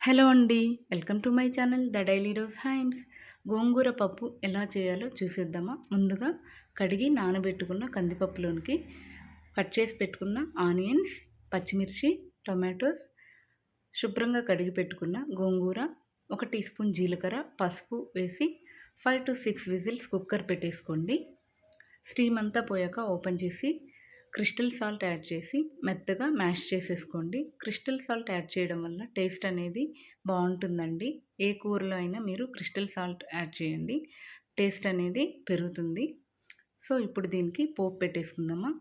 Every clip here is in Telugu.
హలో అండి. Welcome to my channel the daily dose hymns. Gongura పప్పు ఎలా చేయాలో చూసేద్దామా? ముందుగా కడిగి నానబెట్టుకున్న కందిపప్పులోనికి కట్ చేసి పెట్టుకున్న ఆనియన్స్, పచ్చిమిర్చి, టొమాటోస్, శుభ్రంగా కడిగి పెట్టుకున్న గోంగూర, 1 టీ స్పూన్ జీలకర్ర, పసుపు వేసి 5-6 విజిల్స్ కుక్కర్ పెట్టేసుకోండి. స్టీమ్ అంతా పోయాక ఓపెన్ చేసి క్రిస్టల్ సాల్ట్ యాడ్ చేసి మెత్తగా మ్యాష్ చేసేసుకోండి. క్రిస్టల్ సాల్ట్ యాడ్ చేయడం వల్ల టేస్ట్ అనేది బాగుంటుందండి. ఏ కూరలో అయినా మీరు క్రిస్టల్ సాల్ట్ యాడ్ చేయండి, టేస్ట్ అనేది పెరుగుతుంది. సో ఇప్పుడు దీనికి పోపు పెట్టేసుకుందామా.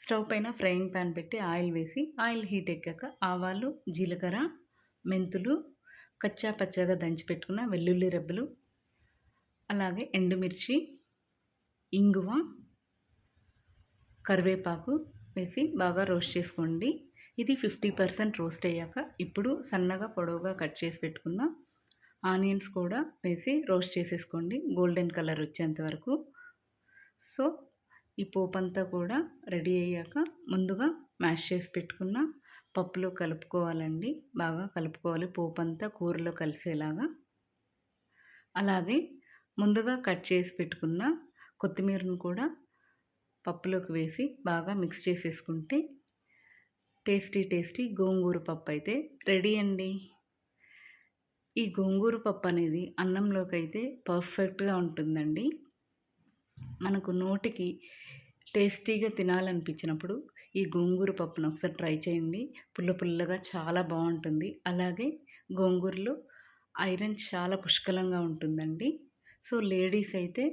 స్టవ్ పైన ఫ్రైయింగ్ ప్యాన్ పెట్టి ఆయిల్ వేసి ఆయిల్ హీట్ ఎక్కాక ఆవాలు, జీలకర్ర, మెంతులు, కచ్చా పచ్చాగా దంచి పెట్టుకున్న వెల్లుల్లి రెబ్బలు, అలాగే ఎండుమిర్చి, ఇంగువ, కరివేపాకు వేసి బాగా రోస్ట్ చేసుకోండి. ఇది 50% రోస్ట్ అయ్యాక ఇప్పుడు సన్నగా పొడవుగా కట్ చేసి పెట్టుకున్న ఆనియన్స్ కూడా వేసి రోస్ట్ చేసేసుకోండి గోల్డెన్ కలర్ వచ్చేంత వరకు. సో ఈ పోపంతా కూడా రెడీ అయ్యాక ముందుగా మ్యాష్ చేసి పెట్టుకున్న పప్పులో కలుపుకోవాలండి. బాగా కలుపుకోవాలి పోపంతా కూరలో కలిసేలాగా. అలాగే ముందుగా కట్ చేసి పెట్టుకున్న కొత్తిమీరను కూడా పప్పులోకి వేసి బాగా మిక్స్ చేసేసుకుంటే టేస్టీ గోంగూర పప్పు అయితే రెడీ అండి. ఈ గోంగూర పప్పు అనేది అన్నంలోకి అయితే పర్ఫెక్ట్గా ఉంటుందండి. మనకు నోటికి టేస్టీగా తినాలనిపించినప్పుడు ఈ గోంగూర పప్పును ఒకసారి ట్రై చేయండి. పుల్లగా చాలా బాగుంటుంది. అలాగే గోంగూరలో ఐరన్ చాలా పుష్కలంగా ఉంటుందండి. సో లేడీస్ అయితే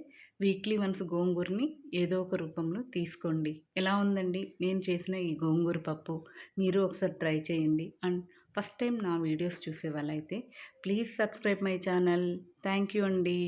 వీక్లీ వన్స్ గోంగూరని ఏదో ఒక రూపంలో తీసుకోండి. ఎలా ఉందండి నేను చేసిన ఈ గోంగూర పప్పు? మీరు ఒకసారి ట్రై చేయండి. అండ్ ఫస్ట్ టైం నా వీడియోస్ చూసే వాళ్ళైతే please subscribe my channel. Thank you అండి.